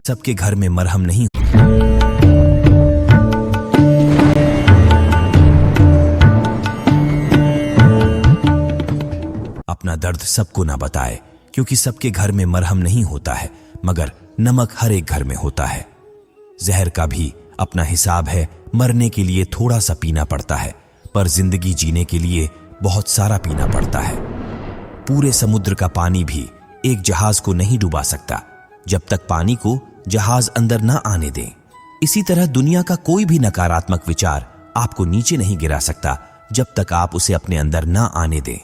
सबके घर में मरहम नहीं। अपना दर्द सबको ना बताए, क्योंकि सबके घर में मरहम नहीं होता है, मगर नमक हर एक घर में होता है। जहर का भी अपना हिसाब है, मरने के लिए थोड़ा सा पीना पड़ता है, पर जिंदगी जीने के लिए बहुत सारा पीना पड़ता है। पूरे समुद्र का पानी भी एक जहाज को नहीं डुबा सकता जब तक पानी को जहाज अंदर ना आने दें। इसी तरह दुनिया का कोई भी नकारात्मक विचार आपको नीचे नहीं गिरा सकता जब तक आप उसे अपने अंदर ना आने दें।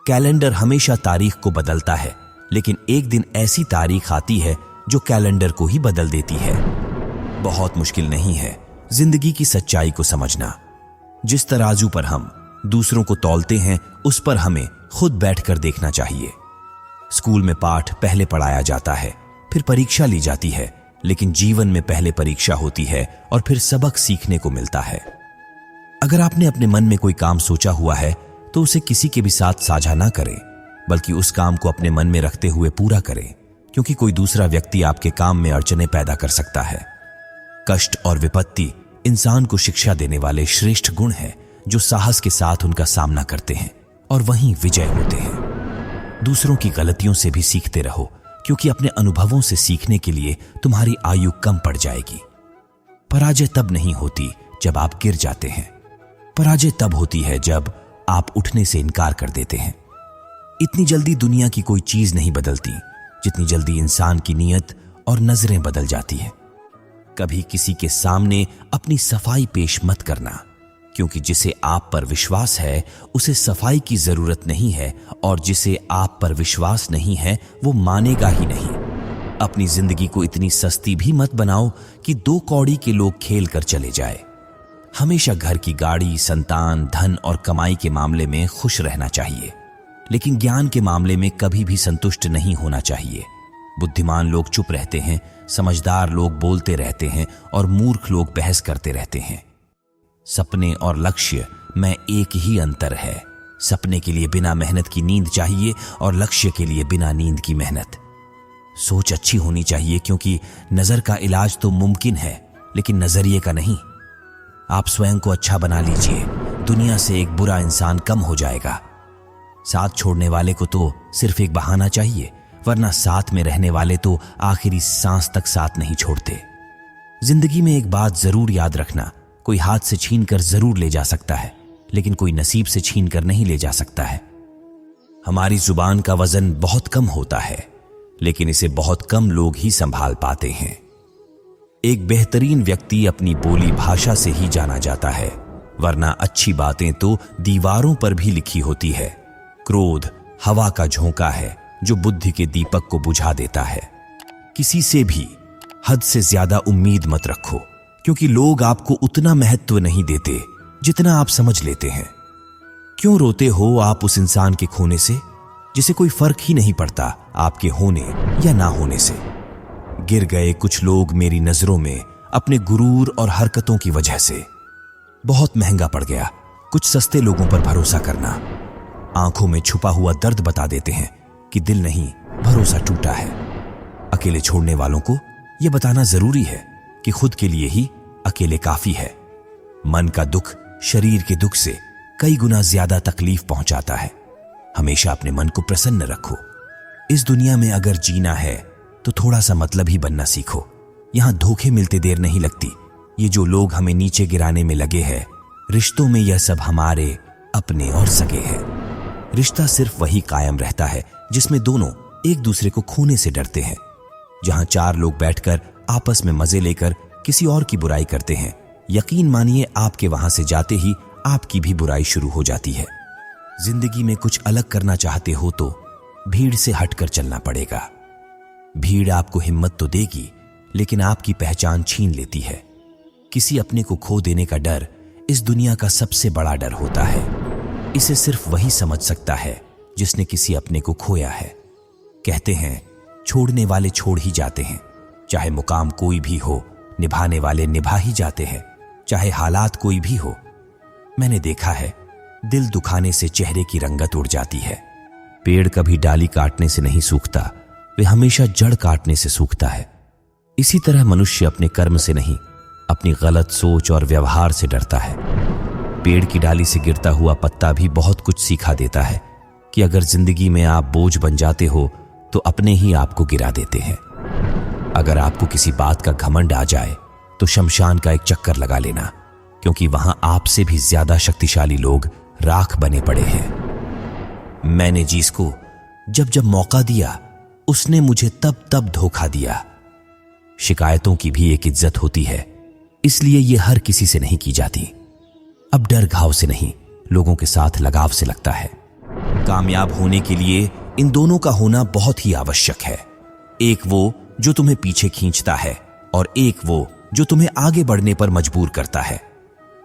कैलेंडर हमेशा तारीख को बदलता है, लेकिन एक दिन ऐसी तारीख आती है जो कैलेंडर को ही बदल देती है। बहुत मुश्किल नहीं है जिंदगी की सच्चाई को समझना। जिस तराजू पर हम दूसरों को तौलते हैं, उस पर हमें खुद बैठकर देखना चाहिए। स्कूल में पाठ पहले पढ़ाया जाता है, फिर परीक्षा ली जाती है, लेकिन जीवन में पहले परीक्षा होती है और फिर सबक सीखने को मिलता है। अगर आपने अपने मन में कोई काम सोचा हुआ है तो उसे किसी के भी साथ साझा ना करें, बल्कि उस काम को अपने मन में रखते हुए पूरा करें, क्योंकि कोई दूसरा व्यक्ति आपके काम में अड़चने पैदा कर सकता है। कष्ट और विपत्ति इंसान को शिक्षा देने वाले श्रेष्ठ गुण हैं, जो साहस के साथ उनका सामना करते हैं और वहीं विजय होते हैं। दूसरों की गलतियों से भी सीखते रहो, क्योंकि अपने अनुभवों से सीखने के लिए तुम्हारी आयु कम पड़ जाएगी। पराजय तब नहीं होती जब आप गिर जाते हैं, पराजय तब होती है जब आप उठने से इनकार कर देते हैं। इतनी जल्दी दुनिया की कोई चीज नहीं बदलती जितनी जल्दी इंसान की नीयत और नजरें बदल जाती है। कभी किसी के सामने अपनी सफाई पेश मत करना, क्योंकि जिसे आप पर विश्वास है उसे सफाई की जरूरत नहीं है, और जिसे आप पर विश्वास नहीं है वो मानेगा ही नहीं। अपनी जिंदगी को इतनी सस्ती भी मत बनाओ कि 2 कौड़ी के लोग खेल कर चले जाए। हमेशा घर की गाड़ी, संतान, धन और कमाई के मामले में खुश रहना चाहिए, लेकिन ज्ञान के मामले में कभी भी संतुष्ट नहीं होना चाहिए। बुद्धिमान लोग चुप रहते हैं, समझदार लोग बोलते रहते हैं और मूर्ख लोग बहस करते रहते हैं। सपने और लक्ष्य में एक ही अंतर है। सपने के लिए बिना मेहनत की नींद चाहिए और लक्ष्य के लिए बिना नींद की मेहनत। सोच अच्छी होनी चाहिए, क्योंकि नजर का इलाज तो मुमकिन है, लेकिन नजरिए का नहीं। आप स्वयं को अच्छा बना लीजिए, दुनिया से एक बुरा इंसान कम हो जाएगा। साथ छोड़ने वाले को तो सिर्फ एक बहाना चाहिए, वरना साथ में रहने वाले तो आखिरी सांस तक साथ नहीं छोड़ते। जिंदगी में एक बात जरूर याद रखना, कोई हाथ से छीन कर जरूर ले जा सकता है, लेकिन कोई नसीब से छीन कर नहीं ले जा सकता है। हमारी जुबान का वजन बहुत कम होता है, लेकिन इसे बहुत कम लोग ही संभाल पाते हैं। एक बेहतरीन व्यक्ति अपनी बोली भाषा से ही जाना जाता है, वरना अच्छी बातें तो दीवारों पर भी लिखी होती है। क्रोध हवा का झोंका है जो बुद्धि के दीपक को बुझा देता है। किसी से भी हद से ज्यादा उम्मीद मत रखो, क्योंकि लोग आपको उतना महत्व नहीं देते जितना आप समझ लेते हैं। क्यों रोते हो आप उस इंसान के खोने से जिसे कोई फर्क ही नहीं पड़ता आपके होने या ना होने से। गिर गए कुछ लोग मेरी नजरों में अपने गुरूर और हरकतों की वजह से। बहुत महंगा पड़ गया कुछ सस्ते लोगों पर भरोसा करना। आंखों में छुपा हुआ दर्द बता देते हैं कि दिल नहीं, भरोसा टूटा है। अकेले छोड़ने वालों को यह बताना जरूरी है कि खुद के लिए ही अकेले काफी है। मन का दुख शरीर के दुख से कई गुना ज्यादा तकलीफ पहुंचाता है। हमेशा अपने मन को प्रसन्न रखो। इस दुनिया में अगर जीना है तो थोड़ा सा मतलब ही बनना सीखो। यहां धोखे मिलते देर नहीं लगती। ये जो लोग हमें नीचे गिराने में लगे हैं, रिश्तों में यह सब हमारे अपने और सगे हैं। रिश्ता सिर्फ वही कायम रहता है जिसमें दोनों एक दूसरे को खोने से डरते हैं। जहां 4 लोग बैठकर आपस में मजे लेकर किसी और की बुराई करते हैं, यकीन मानिए आपके वहां से जाते ही आपकी भी बुराई शुरू हो जाती है। जिंदगी में कुछ अलग करना चाहते हो तो भीड़ से हटकर चलना पड़ेगा। भीड़ आपको हिम्मत तो देगी, लेकिन आपकी पहचान छीन लेती है। किसी अपने को खो देने का डर इस दुनिया का सबसे बड़ा डर होता है। इसे सिर्फ वही समझ सकता है जिसने किसी अपने को खोया है। कहते हैं छोड़ने वाले छोड़ ही जाते हैं, चाहे मुकाम कोई भी हो, निभाने वाले निभा ही जाते हैं, चाहे हालात कोई भी हो। मैंने देखा है दिल दुखाने से चेहरे की रंगत उड़ जाती है। पेड़ कभी डाली काटने से नहीं सूखता, वे हमेशा जड़ काटने से सूखता है। इसी तरह मनुष्य अपने कर्म से नहीं, अपनी गलत सोच और व्यवहार से डरता है। पेड़ की डाली से गिरता हुआ पत्ता भी बहुत कुछ सिखा देता है कि अगर जिंदगी में आप बोझ बन जाते हो तो अपने ही आपको गिरा देते हैं। अगर आपको किसी बात का घमंड आ जाए तो शमशान का एक चक्कर लगा लेना, क्योंकि वहां आपसे भी ज्यादा शक्तिशाली लोग राख बने पड़े हैं। मैंने जिसको जब जब मौका दिया उसने मुझे तब तब धोखा दिया। शिकायतों की भी एक इज्जत होती है, इसलिए यह हर किसी से नहीं की जाती। अब डर घाव से नहीं, लोगों के साथ लगाव से लगता है। कामयाब होने के लिए इन दोनों का होना बहुत ही आवश्यक है। एक वो जो तुम्हें पीछे खींचता है और एक वो जो तुम्हें आगे बढ़ने पर मजबूर करता है।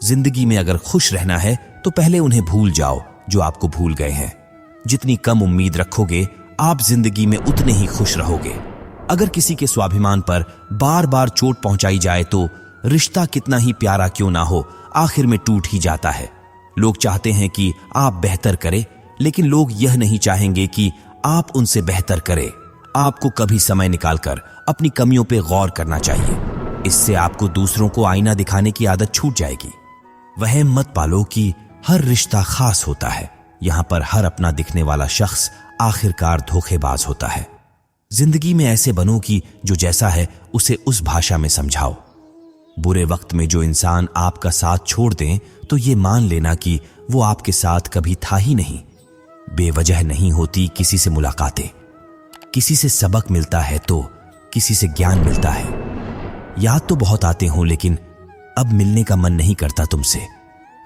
जिंदगी में अगर खुश रहना है तो पहले उन्हें भूल जाओ जो आपको भूल गए हैं। जितनी कम उम्मीद रखोगे आप जिंदगी में उतने ही खुश रहोगे। अगर किसी के स्वाभिमान पर बार बार चोट पहुंचाई जाए तो रिश्ता कितना ही प्यारा क्यों ना हो, आखिर में टूट ही जाता है। लोग चाहते हैं कि आप बेहतर करें, लेकिन लोग यह नहीं चाहेंगे कि आप उनसे बेहतर करें। आपको कभी समय निकालकर अपनी कमियों पे गौर करना चाहिए। इससे आपको दूसरों को आईना दिखाने की आदत छूट जाएगी। वहम मत पालो कि हर रिश्ता खास होता है। यहां पर हर अपना दिखने वाला शख्स आखिरकार धोखेबाज होता है। जिंदगी में ऐसे बनो कि जो जैसा है उसे उस भाषा में समझाओ। बुरे वक्त में जो इंसान आपका साथ छोड़ दें तो ये मान लेना कि वो आपके साथ कभी था ही नहीं। बेवजह नहीं होती किसी से मुलाकातें। किसी से सबक मिलता है तो किसी से ज्ञान मिलता है। याद तो बहुत आते हो, लेकिन अब मिलने का मन नहीं करता तुमसे।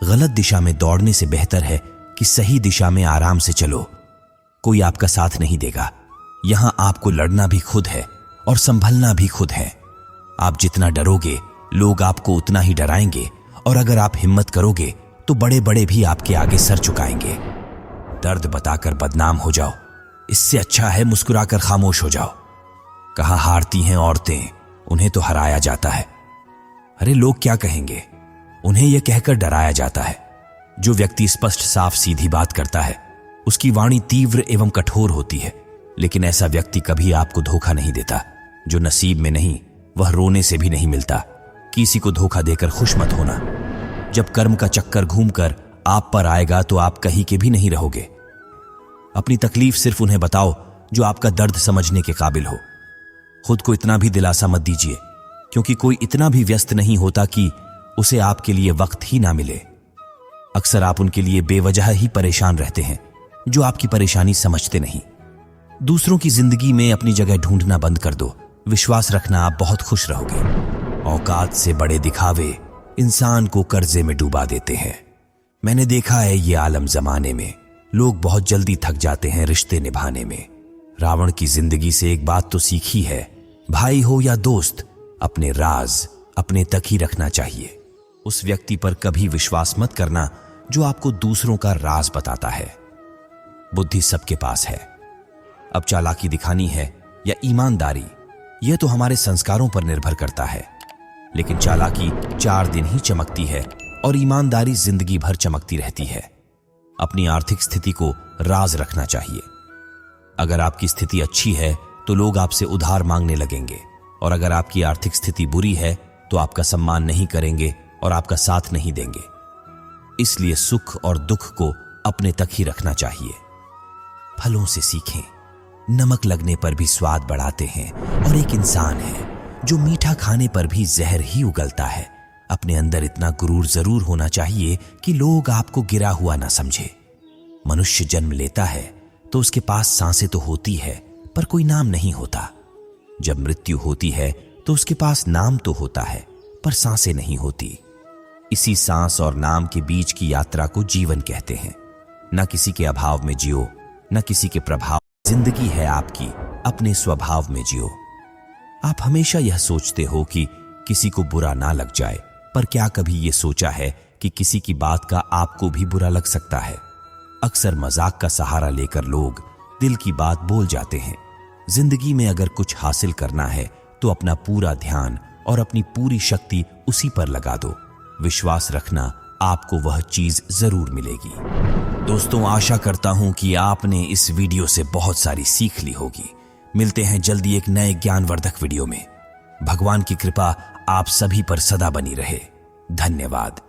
गलत दिशा में दौड़ने से बेहतर है कि सही दिशा में आराम से चलो। कोई आपका साथ नहीं देगा। यहां आपको लड़ना भी खुद है और संभलना भी खुद है। आप जितना डरोगे लोग आपको उतना ही डराएंगे, और अगर आप हिम्मत करोगे तो बड़े बड़े भी आपके आगे सर झुकाएंगे। दर्द बताकर बदनाम हो जाओ, इससे अच्छा है मुस्कुराकर खामोश हो जाओ। कहा हारती हैं औरतें, उन्हें तो हराया जाता है। अरे लोग क्या कहेंगे, उन्हें यह कहकर डराया जाता है। जो व्यक्ति स्पष्ट साफ सीधी बात करता है उसकी वाणी तीव्र एवं कठोर होती है, लेकिन ऐसा व्यक्ति कभी आपको धोखा नहीं देता। जो नसीब में नहीं वह रोने से भी नहीं मिलता। किसी को धोखा देकर खुश मत होना। जब कर्म का चक्कर घूमकर आप पर आएगा तो आप कहीं के भी नहीं रहोगे। अपनी तकलीफ सिर्फ उन्हें बताओ जो आपका दर्द समझने के काबिल हो। खुद को इतना भी दिलासा मत दीजिए, क्योंकि कोई इतना भी व्यस्त नहीं होता कि उसे आपके लिए वक्त ही ना मिले। अक्सर आप उनके लिए बेवजह ही परेशान रहते हैं जो आपकी परेशानी समझते नहीं। दूसरों की जिंदगी में अपनी जगह ढूंढना बंद कर दो। विश्वास रखना आप बहुत खुश रहोगे। औकात से बड़े दिखावे इंसान को कर्जे में डुबा देते हैं। मैंने देखा है ये आलम जमाने में लोग बहुत जल्दी थक जाते हैं रिश्ते निभाने में। रावण की जिंदगी से एक बात तो सीखी है, भाई हो या दोस्त, अपने राज अपने तक ही रखना चाहिए। उस व्यक्ति पर कभी विश्वास मत करना जो आपको दूसरों का राज बताता है। बुद्धि सबके पास है। अब चालाकी दिखानी है या ईमानदारी, यह तो हमारे संस्कारों पर निर्भर करता है। लेकिन चालाकी 4 दिन ही चमकती है और ईमानदारी जिंदगी भर चमकती रहती है। अपनी आर्थिक स्थिति को राज रखना चाहिए। अगर आपकी स्थिति अच्छी है तो लोग आपसे उधार मांगने लगेंगे, और अगर आपकी आर्थिक स्थिति बुरी है तो आपका सम्मान नहीं करेंगे और आपका साथ नहीं देंगे। इसलिए सुख और दुख को अपने तक ही रखना चाहिए। फलों से सीखें, नमक लगने पर भी स्वाद बढ़ाते हैं, और एक इंसान है जो मीठा खाने पर भी जहर ही उगलता है। अपने अंदर इतना गुरूर जरूर होना चाहिए कि लोग आपको गिरा हुआ ना समझे। मनुष्य जन्म लेता है तो उसके पास सांसें तो होती है पर कोई नाम नहीं होता। जब मृत्यु होती है तो उसके पास नाम तो होता है पर सांसें नहीं होती। इसी सांस और नाम के बीच की यात्रा को जीवन कहते हैं। न किसी के अभाव में जियो, न किसी के प्रभाव। जिंदगी है आपकी, अपने स्वभाव में जियो। आप हमेशा यह सोचते हो कि किसी को बुरा ना लग जाए, पर क्या कभी यह सोचा है कि किसी की बात का आपको भी बुरा लग सकता है? अक्सर मजाक का सहारा लेकर लोग दिल की बात बोल जाते हैं। जिंदगी में अगर कुछ हासिल करना है तो अपना पूरा ध्यान और अपनी पूरी शक्ति उसी पर लगा दो। विश्वास रखना, आपको वह चीज जरूर मिलेगी। दोस्तों, आशा करता हूं कि आपने इस वीडियो से बहुत सारी सीख ली होगी। मिलते हैं जल्दी एक नए ज्ञानवर्धक वीडियो में। भगवान की कृपा आप सभी पर सदा बनी रहे। धन्यवाद।